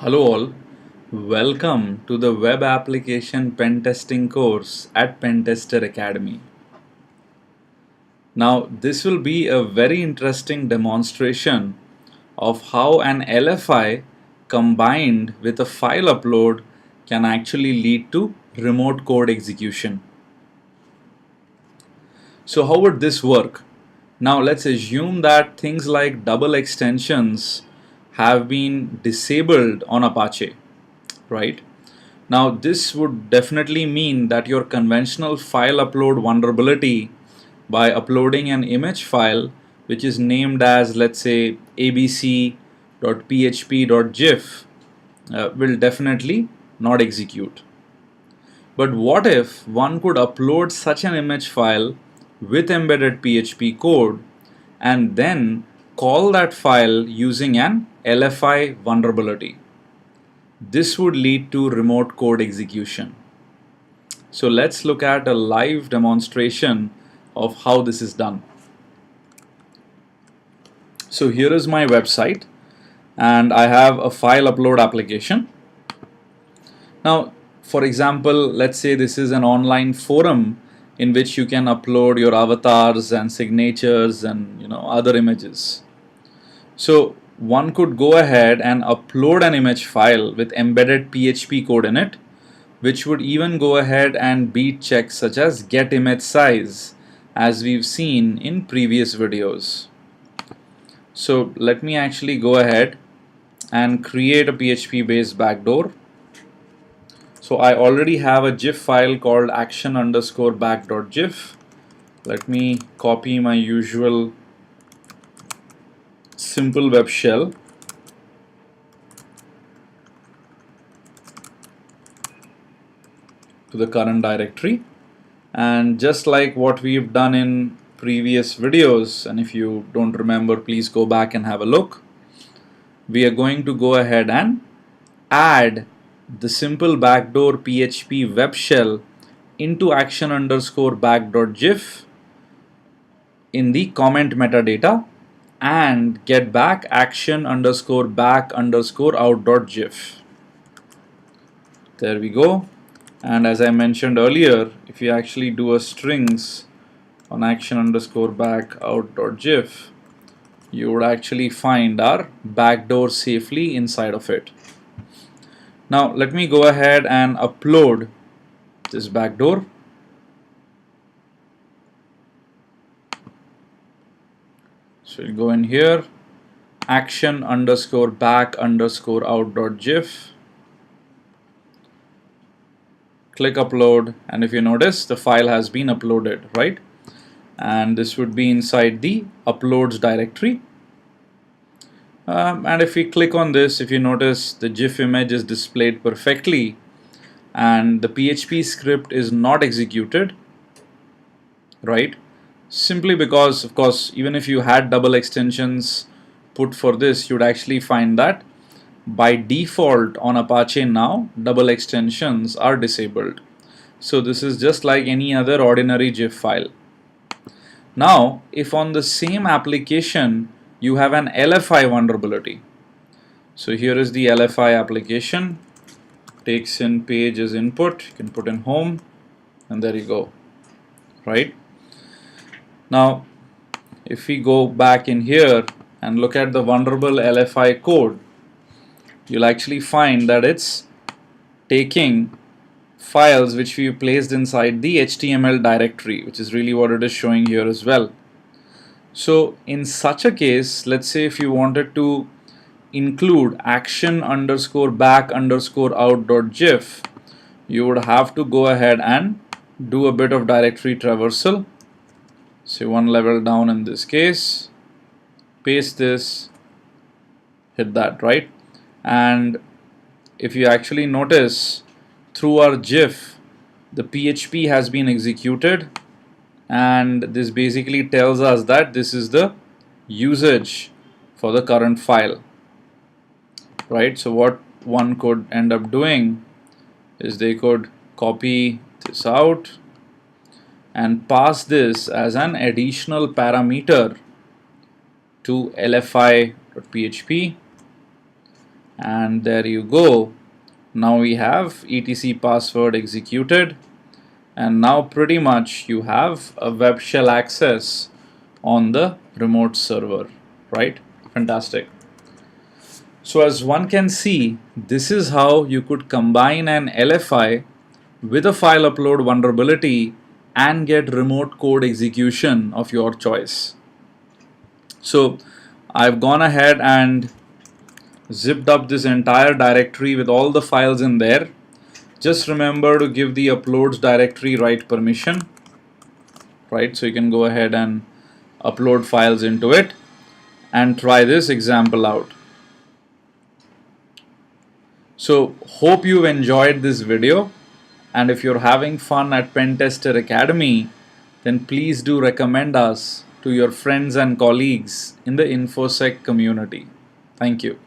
Hello all, welcome to the Web Application Pen Testing course at Pentester Academy. Now this will be a very interesting demonstration of how an LFI combined with a file upload can actually lead to remote code execution. So how would this work? Now let's assume that things like double extensions have been disabled on Apache, right? Now this would definitely mean that your conventional file upload vulnerability by uploading an image file which is named as, let's say, abc.php.gif will definitely not execute. But what if one could upload such an image file with embedded PHP code and then call that file using an LFI vulnerability? This would lead to remote code execution. So let's look at a live demonstration of how this is done. So here is my website and I have a file upload application. Now, for example, let's say this is an online forum in which you can upload your avatars and signatures and other images. So one could go ahead and upload an image file with embedded PHP code in it, which would even go ahead and beat checks such as get image size, as we've seen in previous videos. So let me actually go ahead and create a PHP based backdoor. So I already have a GIF file called action_back.gif. Let me copy my usual simple web shell to the current directory, and just like what we've done in previous videos, and if you don't remember, please go back and have a look, we are going to go ahead and add the simple backdoor PHP web shell into action_back.gif in the comment metadata and get back action_back_out.gif. There we go. And as I mentioned earlier, if you actually do a strings on action_back_out.gif, you would actually find our backdoor safely inside of it. Now let me go ahead and upload this backdoor. So we'll go in here, action_back_out.gif, click upload, and if you notice, the file has been uploaded, right? And this would be inside the uploads directory. And if we click on this, if you notice, the GIF image is displayed perfectly and the PHP script is not executed, right? Simply because, of course, even if you had double extensions put for this, you'd actually find that by default on Apache now, double extensions are disabled. So this is just like any other ordinary GIF file. Now, if on the same application you have an LFI vulnerability. So here is the LFI application, takes in page as input, you can put in home, and there you go, right? Now, if we go back in here and look at the vulnerable LFI code, you'll actually find that it's taking files which we placed inside the HTML directory, which is really what it is showing here as well. So in such a case, let's say if you wanted to include action_back_out.gif, you would have to go ahead and do a bit of directory traversal. Say one level down in this case, paste this, hit that, right? And if you actually notice, through our GIF, the PHP has been executed, and this basically tells us that this is the usage for the current file, right? So what one could end up doing is they could copy this out and pass this as an additional parameter to LFI.php, And there you go. Now we have etc password executed, and now pretty much you have a web shell access on the remote server, right? Fantastic. So as one can see, this is how you could combine an LFI with a file upload vulnerability and get remote code execution of your choice. So I've gone ahead and zipped up this entire directory with all the files in there. Just remember to give the uploads directory right permission, right? So you can go ahead and upload files into it and try this example out. So hope you've enjoyed this video, and if you're having fun at Pentester Academy, then please do recommend us to your friends and colleagues in the InfoSec community. Thank you.